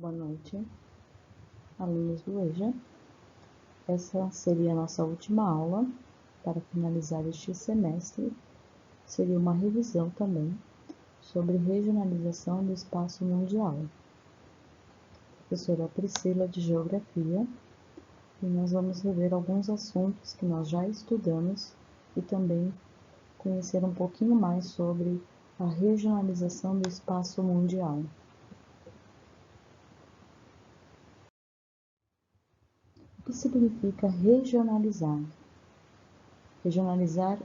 Boa noite, alunos do EJA. Essa seria a nossa última aula para finalizar este semestre. Seria uma revisão também sobre regionalização do espaço mundial. Professora Priscila, de Geografia, e nós vamos rever alguns assuntos que nós já estudamos e também conhecer um pouquinho mais sobre a regionalização do espaço mundial. O que significa regionalizar? Regionalizar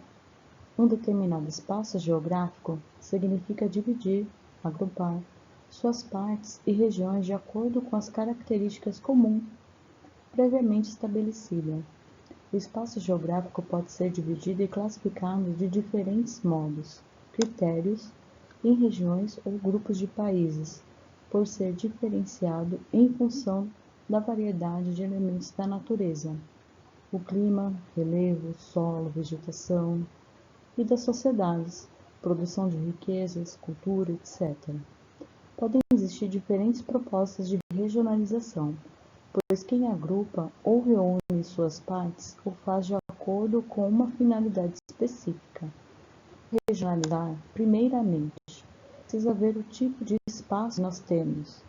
um determinado espaço geográfico significa dividir, agrupar suas partes e regiões de acordo com as características comuns previamente estabelecidas. O espaço geográfico pode ser dividido e classificado de diferentes modos, critérios, em regiões ou grupos de países, por ser diferenciado em função da variedade de elementos da natureza, o clima, relevo, solo, vegetação e das sociedades, produção de riquezas, cultura, etc. Podem existir diferentes propostas de regionalização, pois quem agrupa ou reúne suas partes o faz de acordo com uma finalidade específica. Regionalizar, primeiramente, precisa ver o tipo de espaço que nós temos.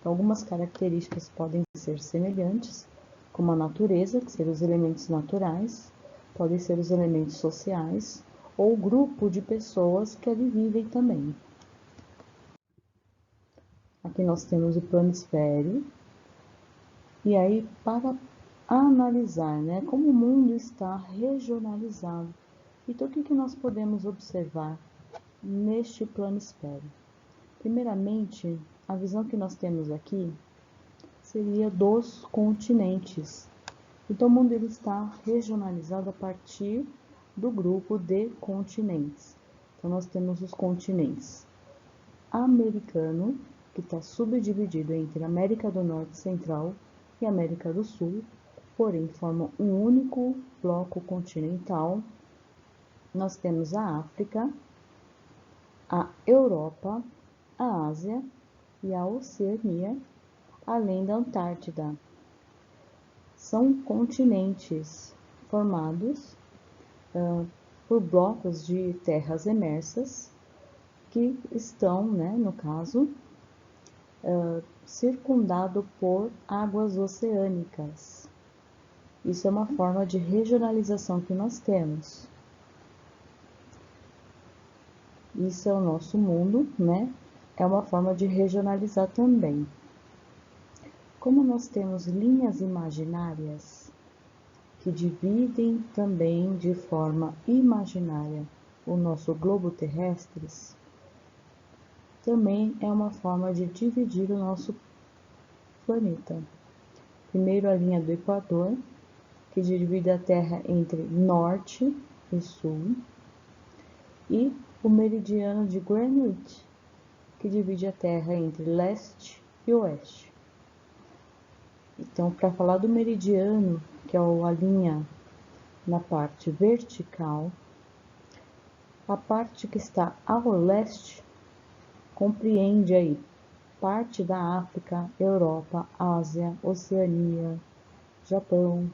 Algumas características podem ser semelhantes, como a natureza, que seriam os elementos naturais, podem ser os elementos sociais, ou o grupo de pessoas que ali vivem também. Aqui nós temos o planisfério, e aí para analisar, como o mundo está regionalizado, então o que nós podemos observar neste planisfério? Primeiramente, a visão que nós temos aqui seria dos continentes. Então, o mundo ele está regionalizado a partir do grupo de continentes. Então, nós temos os continentes americano, que está subdividido entre América do Norte e Central e América do Sul, porém formam um único bloco continental. Nós temos a África, a Europa, a Ásia e a Oceania, além da Antártida. São continentes formados por blocos de terras emersas que estão, no caso, circundado por águas oceânicas. Isso é uma forma de regionalização que nós temos. Isso é o nosso mundo, É uma forma de regionalizar também. Como nós temos linhas imaginárias que dividem também de forma imaginária o nosso globo terrestre, também é uma forma de dividir o nosso planeta. Primeiro, a linha do Equador, que divide a Terra entre norte e sul, e o meridiano de Greenwich, que divide a Terra entre leste e oeste. Então, para falar do meridiano, que é a linha na parte vertical, a parte que está ao leste compreende aí parte da África, Europa, Ásia, Oceania, Japão.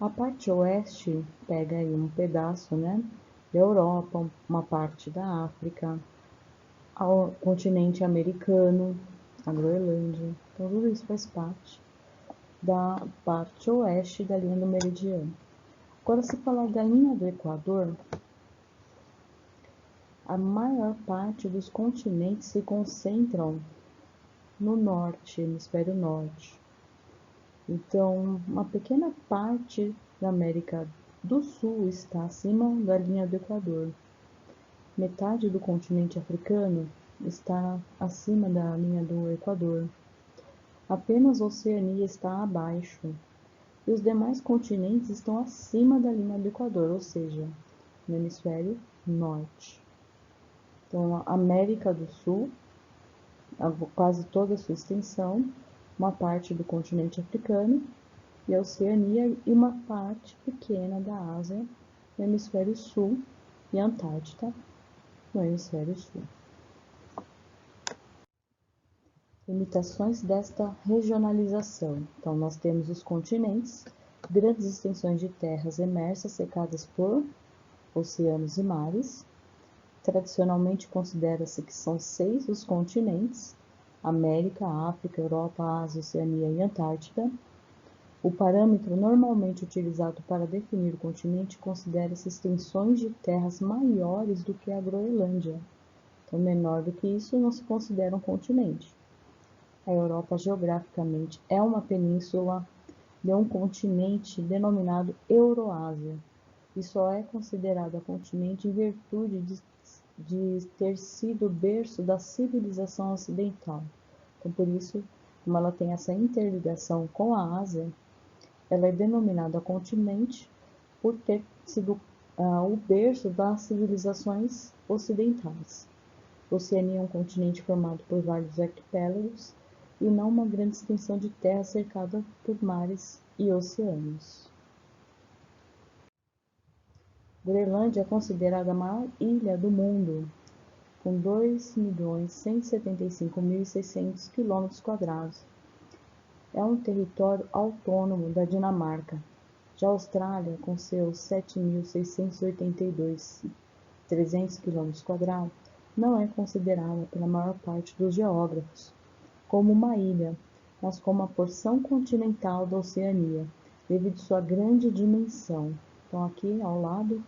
A parte oeste pega aí um pedaço, da Europa, uma parte da África, ao continente americano, a Groenlândia. Então, tudo isso faz parte da parte oeste da linha do meridiano. Agora, se falar da linha do Equador, a maior parte dos continentes se concentram no norte, hemisfério norte. Então, uma pequena parte da América do Sul está acima da linha do Equador. Metade do continente africano está acima da linha do Equador. Apenas a Oceania está abaixo. E os demais continentes estão acima da linha do Equador, ou seja, no hemisfério norte. Então, a América do Sul, quase toda a sua extensão, uma parte do continente africano e a Oceania e uma parte pequena da Ásia no hemisfério sul e a Antártida no hemisfério sul. Limitações desta regionalização. Então, nós temos os continentes, grandes extensões de terras emersas cercadas por oceanos e mares. Tradicionalmente considera-se que são 6 os continentes: América, África, Europa, Ásia, Oceania e Antártida. O parâmetro normalmente utilizado para definir o continente considera-se extensões de terras maiores do que a Groenlândia. Então, menor do que isso não se considera um continente. A Europa, geograficamente, é uma península de um continente denominado Euroásia, e só é considerada continente em virtude de ter sido berço da civilização ocidental. Então, por isso, como ela tem essa interligação com a Ásia, ela é denominada continente por ter sido o berço das civilizações ocidentais. A Oceania é um continente formado por vários arquipélagos e não uma grande extensão de terra cercada por mares e oceanos. Groenlândia é considerada a maior ilha do mundo, com 2.175.600 km². É um território autônomo da Dinamarca. Já a Austrália, com seus 7.682.300 km², não é considerada pela maior parte dos geógrafos como uma ilha, mas como uma porção continental da Oceania, devido à sua grande dimensão. Então, aqui ao lado,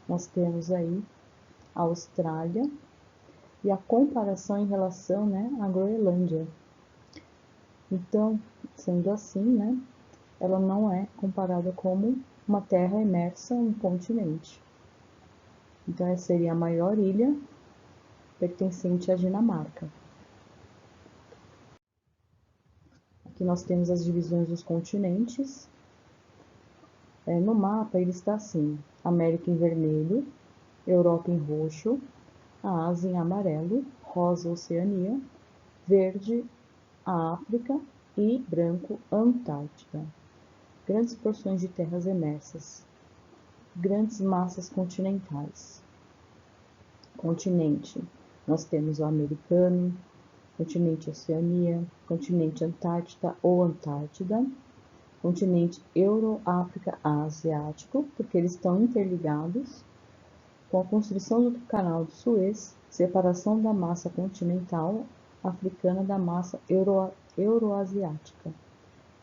nós temos aí a Austrália e a comparação em relação, à Groenlândia. Então, sendo assim, ela não é comparada como uma terra imersa em um continente. Então, essa seria a maior ilha pertencente à Dinamarca. Aqui nós temos as divisões dos continentes. No mapa ele está assim: América em vermelho, Europa em roxo, a Ásia em amarelo, rosa Oceania, verde a África e branco a Antártida. Grandes porções de terras emersas, grandes massas continentais. Continente, nós temos o americano, continente Oceania, continente Antártida ou Antártida, continente Euro-África Asiático, porque eles estão interligados com a construção do canal de Suez, separação da massa continental africana da massa euroasiática,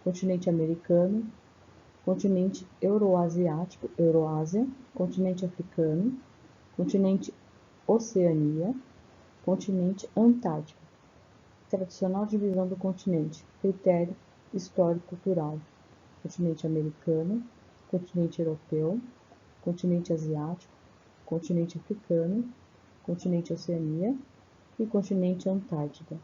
continente americano, continente euroasiático, Euroásia, continente africano, continente Oceania, continente Antártico. Tradicional divisão do continente, critério histórico-cultural: continente americano, continente europeu, continente asiático, continente africano, continente Oceania e continente Antártida.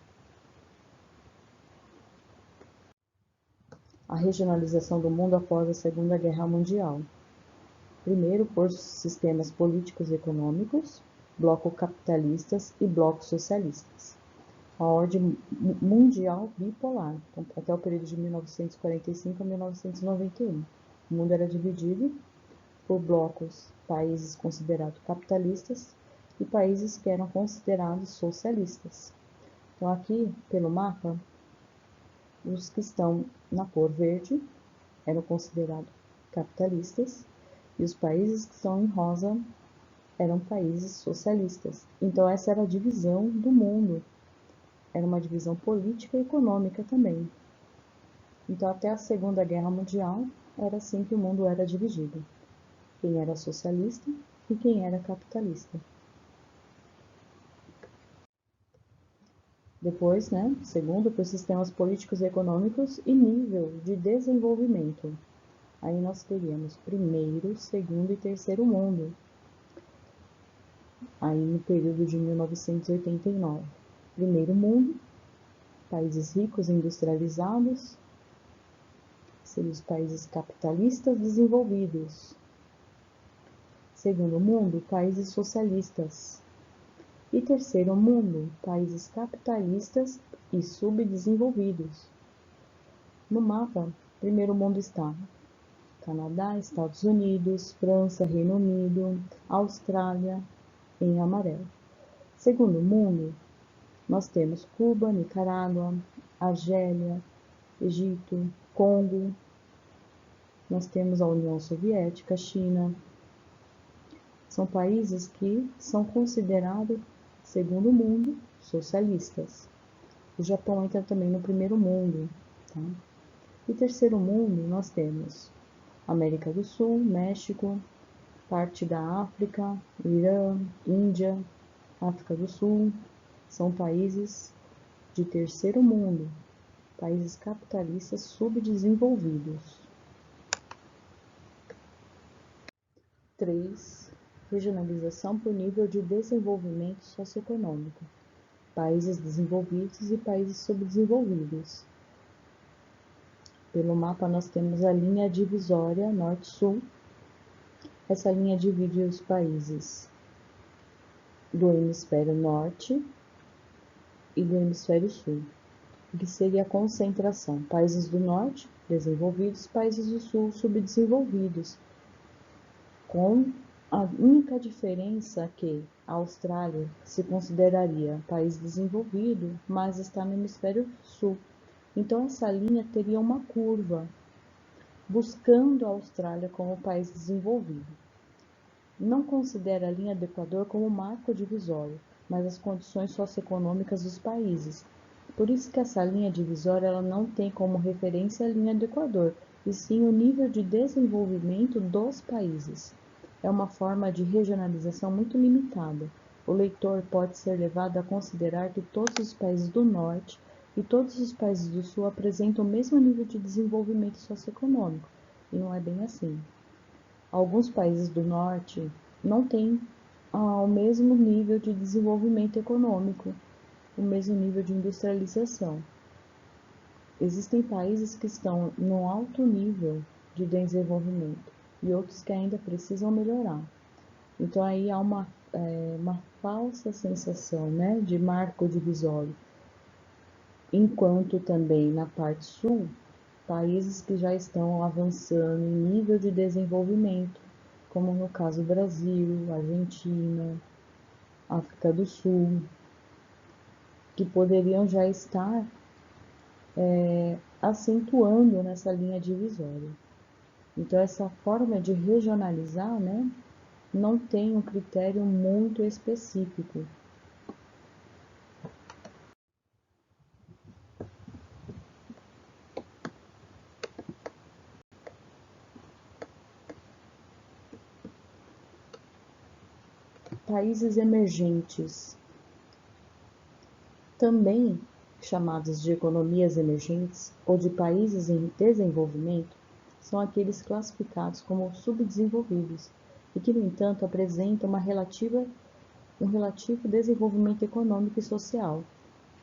A regionalização do mundo após a Segunda Guerra Mundial. Primeiro, por sistemas políticos e econômicos, blocos capitalistas e blocos socialistas. A ordem mundial bipolar, até o período de 1945 a 1991. O mundo era dividido por blocos, países considerados capitalistas e países que eram considerados socialistas. Então, aqui, pelo mapa, os que estão na cor verde eram considerados capitalistas e os países que estão em rosa eram países socialistas. Então, essa era a divisão do mundo. Era uma divisão política e econômica também. Então, até a Segunda Guerra Mundial, era assim que o mundo era dividido: quem era socialista e quem era capitalista. Depois, segundo, por sistemas políticos e econômicos e nível de desenvolvimento. Aí nós teríamos primeiro, segundo e terceiro mundo. Aí no período de 1989. Primeiro mundo, países ricos e industrializados, seriam os países capitalistas desenvolvidos. Segundo mundo, países socialistas. E terceiro mundo, países capitalistas e subdesenvolvidos. No mapa, primeiro mundo está Canadá, Estados Unidos, França, Reino Unido, Austrália, em amarelo. Segundo mundo, Nós temos Cuba, Nicarágua, Argélia, Egito, Congo. Nós temos a União Soviética, China. São países que são considerados, segundo o mundo, socialistas. O Japão entra também no primeiro mundo. Tá? E terceiro mundo, nós temos América do Sul, México, parte da África, Irã, Índia, África do Sul. São países de terceiro mundo, países capitalistas subdesenvolvidos. 3. Regionalização por nível de desenvolvimento socioeconômico. Países desenvolvidos e países subdesenvolvidos. Pelo mapa nós temos a linha divisória norte-sul. Essa linha divide os países do hemisfério norte e do hemisfério sul, que seria a concentração. Países do norte, desenvolvidos, países do sul, subdesenvolvidos. Com a única diferença que a Austrália se consideraria país desenvolvido, mas está no hemisfério sul. Então essa linha teria uma curva, buscando a Austrália como país desenvolvido. Não considera a linha do Equador como marco divisório, mas as condições socioeconômicas dos países. Por isso que essa linha divisória ela não tem como referência a linha do Equador, e sim o nível de desenvolvimento dos países. É uma forma de regionalização muito limitada. O leitor pode ser levado a considerar que todos os países do norte e todos os países do sul apresentam o mesmo nível de desenvolvimento socioeconômico, e não é bem assim. Alguns países do norte não têm o mesmo nível de desenvolvimento econômico, o mesmo nível de industrialização. Existem países que estão no alto nível de desenvolvimento e outros que ainda precisam melhorar. Então aí há uma falsa sensação, né, de marco divisório. Enquanto também na parte sul, países que já estão avançando em nível de desenvolvimento, como no caso Brasil, Argentina, África do Sul, que poderiam já estar acentuando nessa linha divisória. Então essa forma de regionalizar, né, não tem um critério muito específico. Países emergentes, também chamados de economias emergentes ou de países em desenvolvimento, são aqueles classificados como subdesenvolvidos e que, no entanto, apresentam um relativo desenvolvimento econômico e social,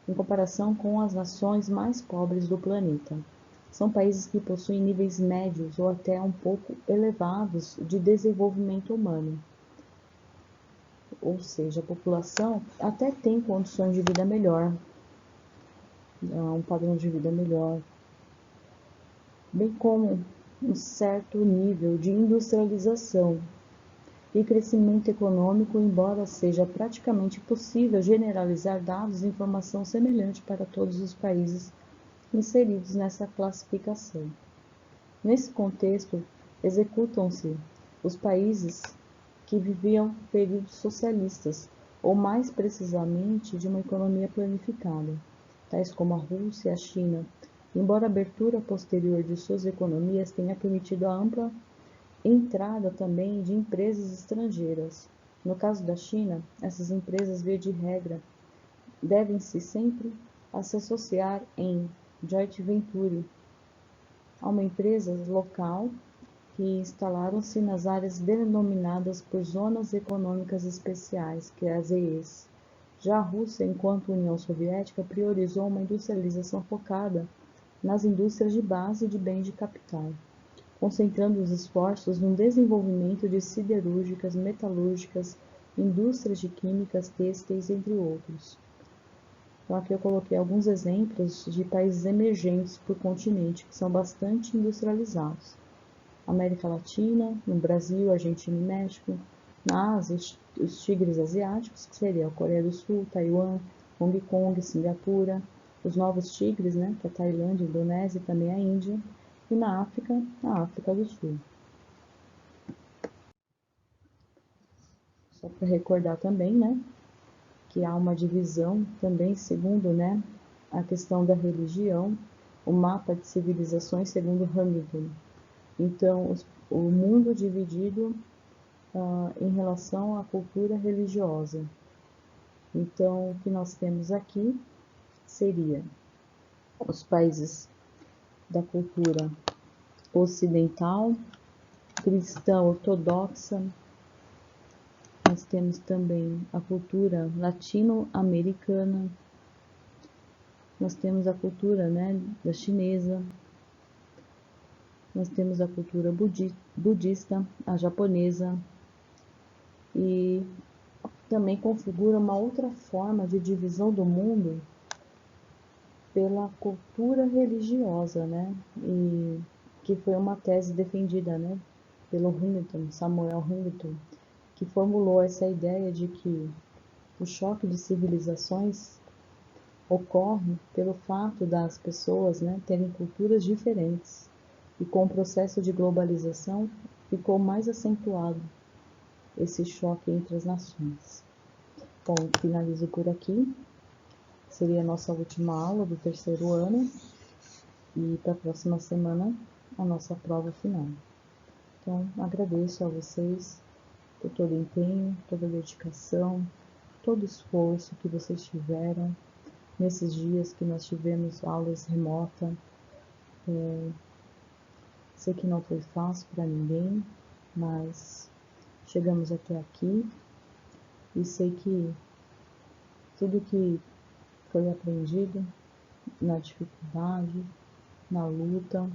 em comparação com as nações mais pobres do planeta. São países que possuem níveis médios ou até um pouco elevados de desenvolvimento humano. Ou seja, a população até tem condições de vida melhor, um padrão de vida melhor, bem como um certo nível de industrialização e crescimento econômico, embora seja praticamente possível generalizar dados e informação semelhante para todos os países inseridos nessa classificação. Nesse contexto, executam-se os países que viviam períodos socialistas, ou mais precisamente de uma economia planificada, tais como a Rússia e a China, embora a abertura posterior de suas economias tenha permitido a ampla entrada também de empresas estrangeiras. No caso da China, essas empresas, via de regra, devem-se sempre a se associar em joint venture a uma empresa local que instalaram-se nas áreas denominadas por Zonas Econômicas Especiais, que é as EEs. Já a Rússia, enquanto União Soviética, priorizou uma industrialização focada nas indústrias de base e de bens de capital, concentrando os esforços no desenvolvimento de siderúrgicas, metalúrgicas, indústrias de químicas, têxteis, entre outros. Então aqui eu coloquei alguns exemplos de países emergentes por continente, que são bastante industrializados. América Latina, no Brasil, Argentina e México. Na Ásia, os tigres asiáticos, que seria a Coreia do Sul, Taiwan, Hong Kong, Singapura, os Novos Tigres, né, que é a Tailândia, a Indonésia e também a Índia, e na África, a África do Sul. Só para recordar também, né, que há uma divisão também segundo, né, a questão da religião, o mapa de civilizações segundo Hamilton. Então, o mundo dividido em relação à cultura religiosa. Então, o que nós temos aqui seria os países da cultura ocidental, cristã ortodoxa. Nós temos também a cultura latino-americana. Nós temos a cultura, né, da chinesa. Nós temos a cultura budista, a japonesa. E também configura uma outra forma de divisão do mundo pela cultura religiosa, né? E que foi uma tese defendida, né, pelo Hamilton, Samuel Hamilton, que formulou essa ideia de que o choque de civilizações ocorre pelo fato das pessoas, né, terem culturas diferentes, e com o processo de globalização ficou mais acentuado esse choque entre as nações. Bom, finalizo por aqui. Seria a nossa última aula do terceiro ano e para a próxima semana a nossa prova final. Então, agradeço a vocês por todo o empenho, toda a dedicação, todo o esforço que vocês tiveram nesses dias que nós tivemos aulas remotas. Sei que não foi fácil para ninguém, mas chegamos até aqui e sei que tudo que foi aprendido na dificuldade, na luta,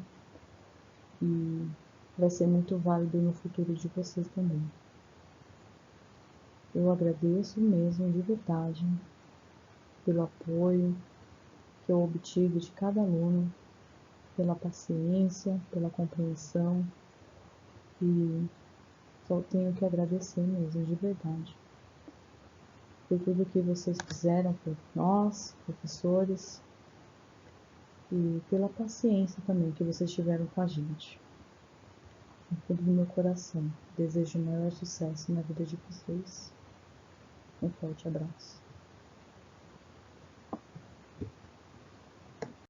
e vai ser muito válido no futuro de vocês também. Eu agradeço mesmo de verdade pelo apoio que eu obtive de cada aluno, pela paciência, pela compreensão, e só tenho que agradecer mesmo, de verdade, por tudo que vocês fizeram por nós, professores, e pela paciência também que vocês tiveram com a gente. Com fundo do meu coração, desejo o maior sucesso na vida de vocês. Um forte abraço.